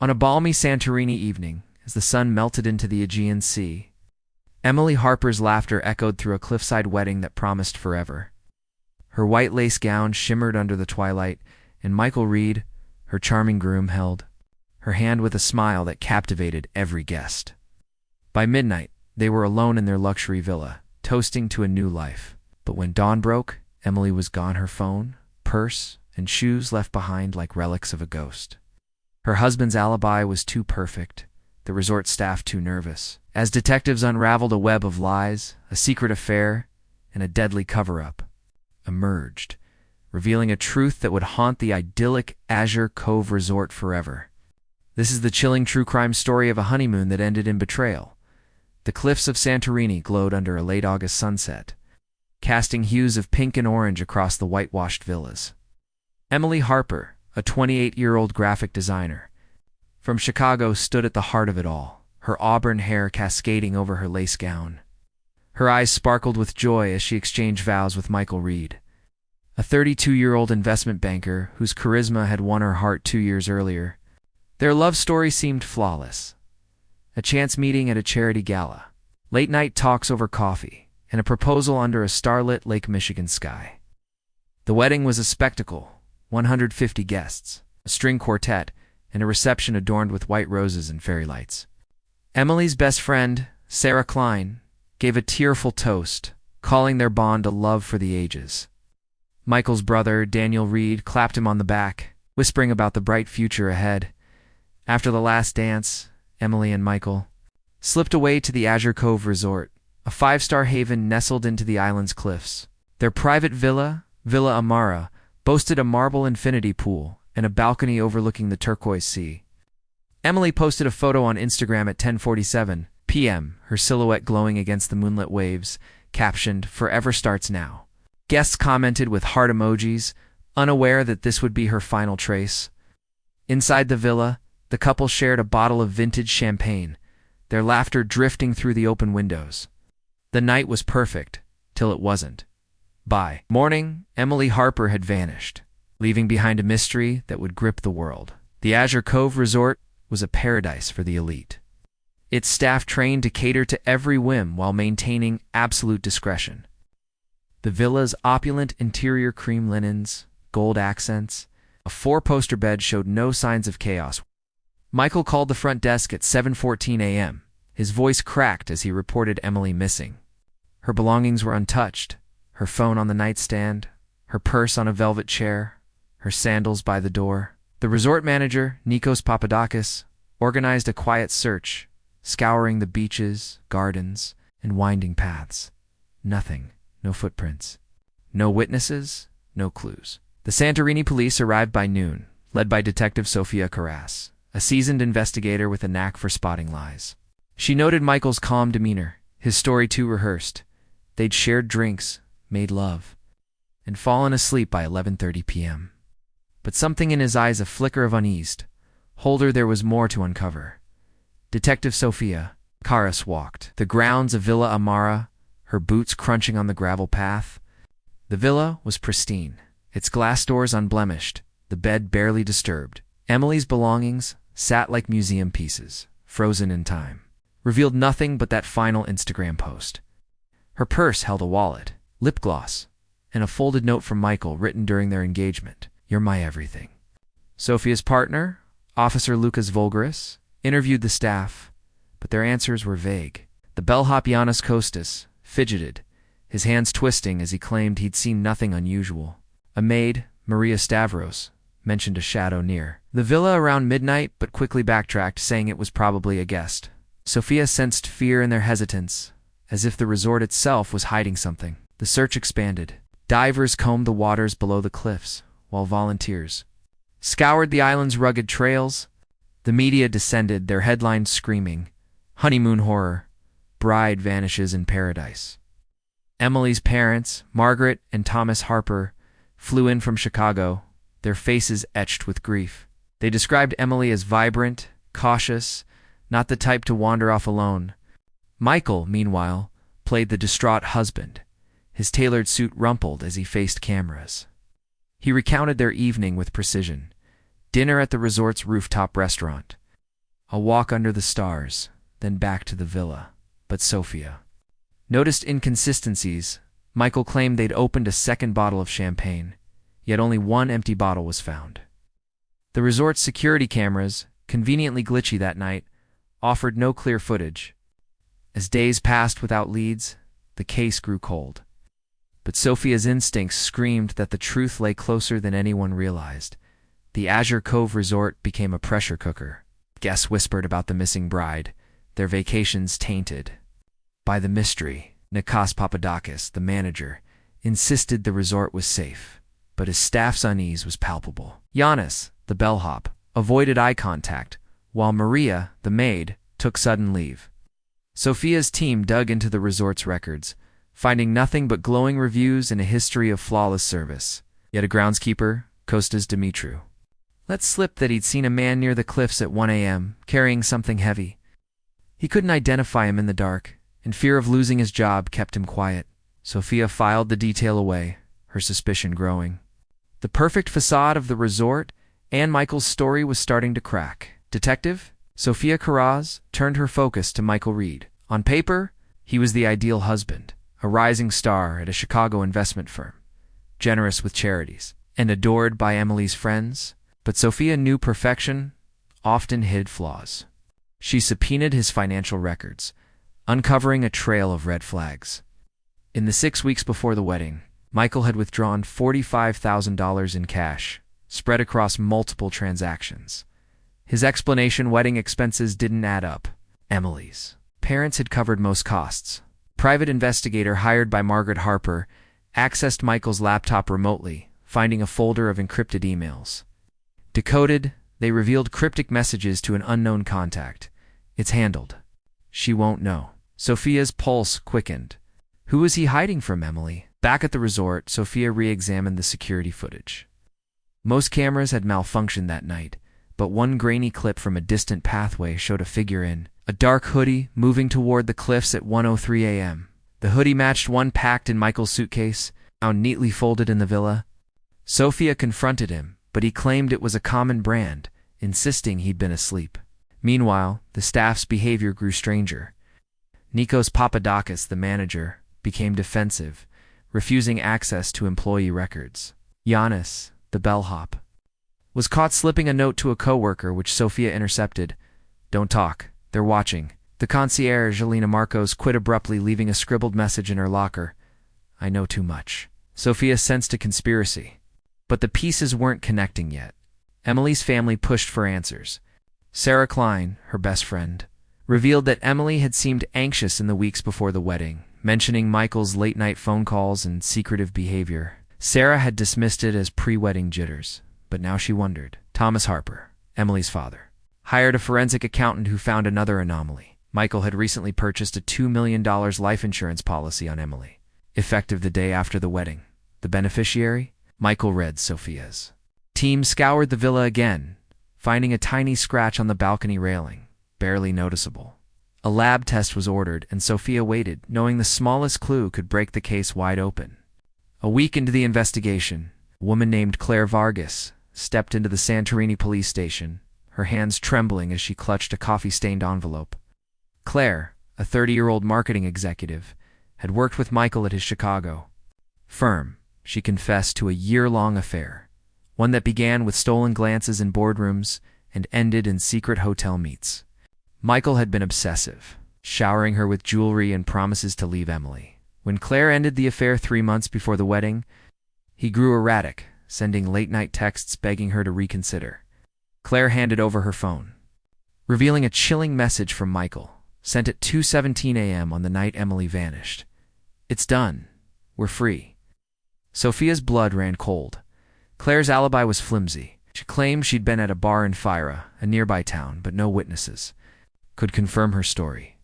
On a balmy Santorini evening, as the sun melted into the Aegean Sea, Emily Harper's laughter echoed through a cliffside wedding that promised forever. Her white lace gown shimmered under the twilight, and Michael Reed, her charming groom, held her hand with a smile that captivated every guest. By midnight, they were alone in their luxury villa, toasting to a new life. But when dawn broke, Emily was gone, her phone, purse, and shoes left behind like relics of a ghost. Her husband's alibi was too perfect, the resort staff too nervous. As detectives unraveled a web of lies, a secret affair, and a deadly cover-up emerged, revealing a truth that would haunt the idyllic Azure Cove Resort forever. This is the chilling true crime story of a honeymoon that ended in betrayal. The cliffs of Santorini glowed under a late August sunset, casting hues of pink and orange across the whitewashed villas. Emily Harper, a 28-year-old graphic designer from Chicago, stood at the heart of it all, her auburn hair cascading over her lace gown. Her eyes sparkled with joy as she exchanged vows with Michael Reed, a 32-year-old investment banker whose charisma had won her heart 2 years earlier. Their love story seemed flawless. A chance meeting at a charity gala, late-night talks over coffee, and a proposal under a starlit Lake Michigan sky. The wedding was a spectacle, 150 guests, a string quartet, and a reception adorned with white roses and fairy lights. Emily's best friend, Sarah Klein, gave a tearful toast, calling their bond a love for the ages. Michael's brother, Daniel Reed, clapped him on the back, whispering about the bright future ahead. After the last dance, Emily and Michael slipped away to the Azure Cove Resort, a 5-star haven nestled into the island's cliffs. Their private villa, Villa Amara, boasted a marble infinity pool and a balcony overlooking the turquoise sea. Emily posted a photo on Instagram at 10:47 p.m., her silhouette glowing against the moonlit waves, captioned, "Forever starts now." Guests commented with heart emojis, unaware that this would be her final trace. Inside the villa, the couple shared a bottle of vintage champagne, their laughter drifting through the open windows. The night was perfect, till it wasn't. By morning, Emily Harper had vanished, leaving behind a mystery that would grip the world. The Azure Cove Resort was a paradise for the elite, its staff trained to cater to every whim while maintaining absolute discretion. The villa's opulent interior, cream linens, gold accents, a 4-poster bed showed no signs of chaos. Michael called the front desk at 7:14 a.m. His voice cracked as he reported Emily missing. Her belongings were untouched, her phone on the nightstand, her purse on a velvet chair, her sandals by the door. The resort manager, Nikos Papadakis, organized a quiet search, scouring the beaches, gardens, and winding paths. Nothing, no footprints, no witnesses, no clues. The Santorini police arrived by noon, led by Detective Sofia Carras, a seasoned investigator with a knack for spotting lies. She noted Michael's calm demeanor, his story too rehearsed. They'd shared drinks, made love, and fallen asleep by 11:30 p.m. But something in his eyes, a flicker of unease, told her there was more to uncover. Detective Sofia Carras walked the grounds of Villa Amara, her boots crunching on the gravel path. The villa was pristine, its glass doors unblemished, the bed barely disturbed. Emily's belongings sat like museum pieces, frozen in time, revealed nothing but that final Instagram post. Her purse held a wallet, lip gloss, and a folded note from Michael written during their engagement. "You're my everything." Sofia's partner, Officer Lucas Volgaris, interviewed the staff, but their answers were vague. The bellhop Yanis Kostas fidgeted, his hands twisting as he claimed he'd seen nothing unusual. A maid, Maria Stavros, mentioned a shadow near the villa around midnight, but quickly backtracked, saying it was probably a guest. Sofia sensed fear in their hesitance, as if the resort itself was hiding something. The search expanded. Divers combed the waters below the cliffs, while volunteers scoured the island's rugged trails. The media descended, their headlines screaming, "Honeymoon horror, bride vanishes in paradise." Emily's parents, Margaret and Thomas Harper, flew in from Chicago, their faces etched with grief. They described Emily as vibrant, cautious, not the type to wander off alone. Michael, meanwhile, played the distraught husband, his tailored suit rumpled as he faced cameras. He recounted their evening with precision. Dinner at the resort's rooftop restaurant, A walk under the stars, then back to the villa. But Sophia noticed inconsistencies. Michael claimed they'd opened a second bottle of champagne, yet only one empty bottle was found. The resort's security cameras, conveniently glitchy that night, offered no clear footage. As days passed without leads, the case grew cold. But Sophia's instincts screamed that the truth lay closer than anyone realized. The Azure Cove Resort became a pressure cooker. Guests whispered about the missing bride, their vacations tainted by the mystery. Nikos Papadakis, the manager, insisted the resort was safe, but his staff's unease was palpable. Giannis, the bellhop, avoided eye contact, while Maria, the maid, took sudden leave. Sophia's team dug into the resort's records, finding nothing but glowing reviews and a history of flawless service. Yet a groundskeeper, Kostas Dimitriou, let slip that he'd seen a man near the cliffs at 1 a.m., carrying something heavy. He couldn't identify him in the dark, and fear of losing his job kept him quiet. Sophia filed the detail away, her suspicion growing. The perfect facade of the resort and Michael's story was starting to crack. Detective Sophia Carraz turned her focus to Michael Reed. On paper, he was the ideal husband, a rising star at a Chicago investment firm, generous with charities, and adored by Emily's friends. But Sophia knew perfection often hid flaws. She subpoenaed his financial records, uncovering a trail of red flags. In the 6 weeks before the wedding, Michael had withdrawn $45,000 in cash, spread across multiple transactions. His explanation: wedding expenses didn't add up. Emily's parents had covered most costs. Private investigator hired by Margaret Harper accessed Michael's laptop remotely, finding a folder of encrypted emails. Decoded, they revealed cryptic messages to an unknown contact. It's handled. She won't know. Sophia's pulse quickened. Who was he hiding from Emily? Back at the resort, Sophia re-examined the security footage. Most cameras had malfunctioned that night, but one grainy clip from a distant pathway showed a figure in a dark hoodie moving toward the cliffs at 1:03 a.m. The hoodie matched one packed in Michael's suitcase, found neatly folded in the villa. Sophia confronted him, but he claimed it was a common brand, insisting he'd been asleep. Meanwhile, the staff's behavior grew stranger. Nikos Papadakis, the manager, became defensive, refusing access to employee records. Giannis, the bellhop, was caught slipping a note to a coworker, which Sophia intercepted. "Don't talk. They're watching." The concierge, Elena Marcos, quit abruptly, leaving a scribbled message in her locker. "I know too much." Sophia sensed a conspiracy. But the pieces weren't connecting yet. Emily's family pushed for answers. Sarah Klein, her best friend, revealed that Emily had seemed anxious in the weeks before the wedding, mentioning Michael's late-night phone calls and secretive behavior. Sarah had dismissed it as pre-wedding jitters, but now she wondered. Thomas Harper, Emily's father, hired a forensic accountant who found another anomaly. Michael had recently purchased a $2 million life insurance policy on Emily, effective the day after the wedding. The beneficiary? Michael read Sophia's. Team scoured the villa again, finding a tiny scratch on the balcony railing, barely noticeable. A lab test was ordered, and Sophia waited, knowing the smallest clue could break the case wide open. A week into the investigation, a woman named Claire Vargas stepped into the Santorini police station, her hands trembling as she clutched a coffee-stained envelope. Claire, a 30-year-old marketing executive, had worked with Michael at his Chicago firm. She confessed to a year-long affair, one that began with stolen glances in boardrooms and ended in secret hotel meets. Michael had been obsessive, showering her with jewelry and promises to leave Emily. When Claire ended the affair 3 months before the wedding, he grew erratic, sending late-night texts begging her to reconsider. Claire handed over her phone, revealing a chilling message from Michael, sent at 2:17 a.m. on the night Emily vanished. "It's done. We're free." Sophia's blood ran cold. Claire's alibi was flimsy. She claimed she'd been at a bar in Fyra, a nearby town, but no witnesses could confirm her story.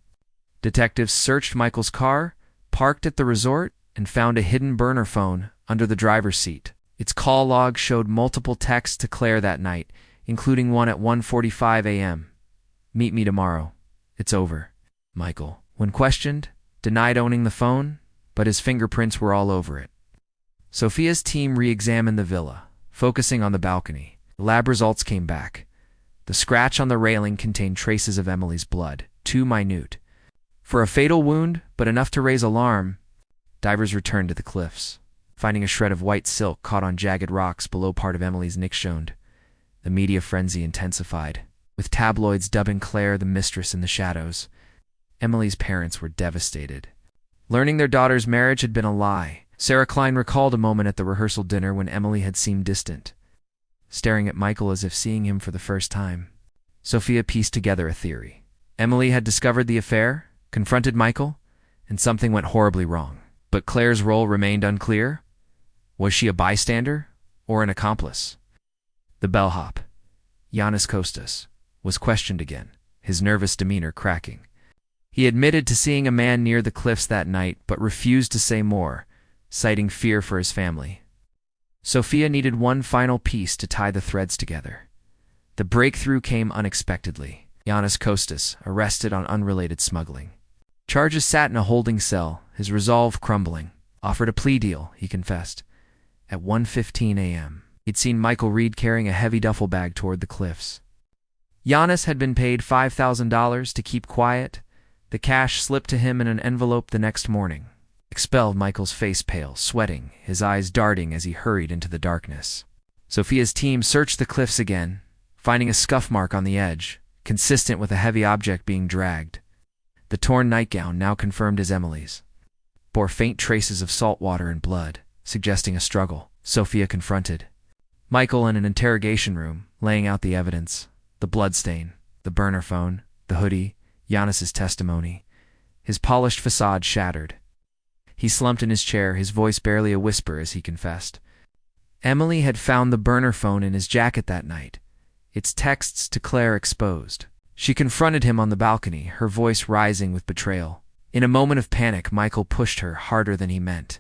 Detectives searched Michael's car, parked at the resort, and found a hidden burner phone under the driver's seat. Its call log showed multiple texts to Claire that night, including one at 1:45 a.m. "Meet me tomorrow. It's over." Michael, when questioned, denied owning the phone, but his fingerprints were all over it. Sophia's team re-examined the villa, focusing on the balcony. Lab results came back. The scratch on the railing contained traces of Emily's blood, too minute for a fatal wound, but enough to raise alarm. Divers returned to the cliffs, finding a shred of white silk caught on jagged rocks below part of Emily's nickshoned. The media frenzy intensified, with tabloids dubbing Claire the mistress in the shadows. Emily's parents were devastated. Learning their daughter's marriage had been a lie, Sarah Klein recalled a moment at the rehearsal dinner when Emily had seemed distant, staring at Michael as if seeing him for the first time. Sophia pieced together a theory. Emily had discovered the affair, confronted Michael, and something went horribly wrong. But Claire's role remained unclear. Was she a bystander or an accomplice? The bellhop, Giannis Kostas, was questioned again, his nervous demeanor cracking. He admitted to seeing a man near the cliffs that night but refused to say more, citing fear for his family. Sophia needed one final piece to tie the threads together. The breakthrough came unexpectedly. Giannis Kostas, arrested on unrelated smuggling. Charges sat in a holding cell, his resolve crumbling. Offered a plea deal, he confessed. At 1:15 a.m., he'd seen Michael Reed carrying a heavy duffel bag toward the cliffs. Giannis had been paid $5,000 to keep quiet. The cash slipped to him in an envelope the next morning. Expelled, Michael's face pale, sweating, his eyes darting as he hurried into the darkness. Sophia's team searched the cliffs again, finding a scuff mark on the edge, consistent with a heavy object being dragged. The torn nightgown, now confirmed as Emily's, bore faint traces of salt water and blood, suggesting a struggle. Sophia confronted Michael in an interrogation room, laying out the evidence: the bloodstain, the burner phone, the hoodie, Giannis's testimony. His polished facade shattered. He slumped in his chair, his voice barely a whisper as he confessed. Emily had found the burner phone in his jacket that night, its texts to Claire exposed. She confronted him on the balcony, her voice rising with betrayal. In a moment of panic, Michael pushed her harder than he meant.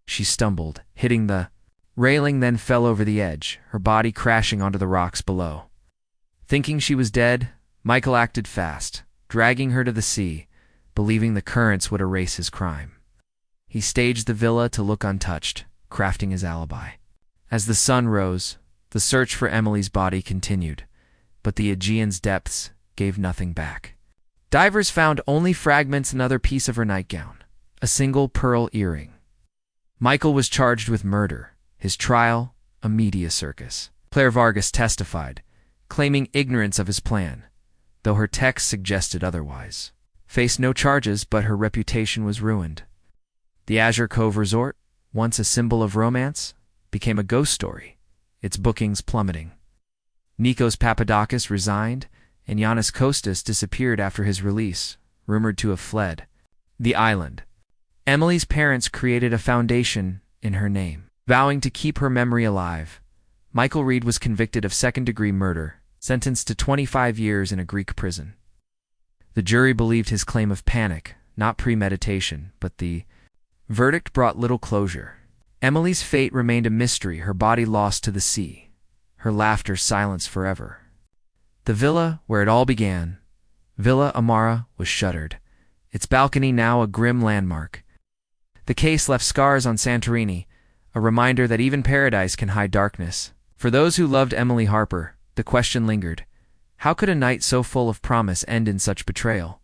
She stumbled, hitting the railing, then fell over the edge, her body crashing onto the rocks below. Thinking she was dead, Michael acted fast, dragging her to the sea, believing the currents would erase his crime. He staged the villa to look untouched, crafting his alibi. As the sun rose, the search for Emily's body continued, but the Aegean's depths gave nothing back. Divers found only fragments and another piece of her nightgown, a single pearl earring. Michael was charged with murder, his trial a media circus. Claire Vargas testified, claiming ignorance of his plan, though her text suggested otherwise. Faced no charges, but her reputation was ruined. The Azure Cove Resort, once a symbol of romance, became a ghost story, its bookings plummeting. Nikos Papadakis resigned, and Giannis Kostas disappeared after his release, rumored to have fled. The island. Emily's parents created a foundation in her name, vowing to keep her memory alive. Michael Reed was convicted of second-degree murder, sentenced to 25 years in a Greek prison. The jury believed his claim of panic, not premeditation, but the verdict brought little closure. Emily's fate remained a mystery, her body lost to the sea, her laughter silenced forever. The villa where it all began, Villa Amara, was shuttered, its balcony now a grim landmark. The case left scars on Santorini, a reminder that even paradise can hide darkness. For those who loved Emily Harper, the question lingered: how could a night so full of promise end in such betrayal?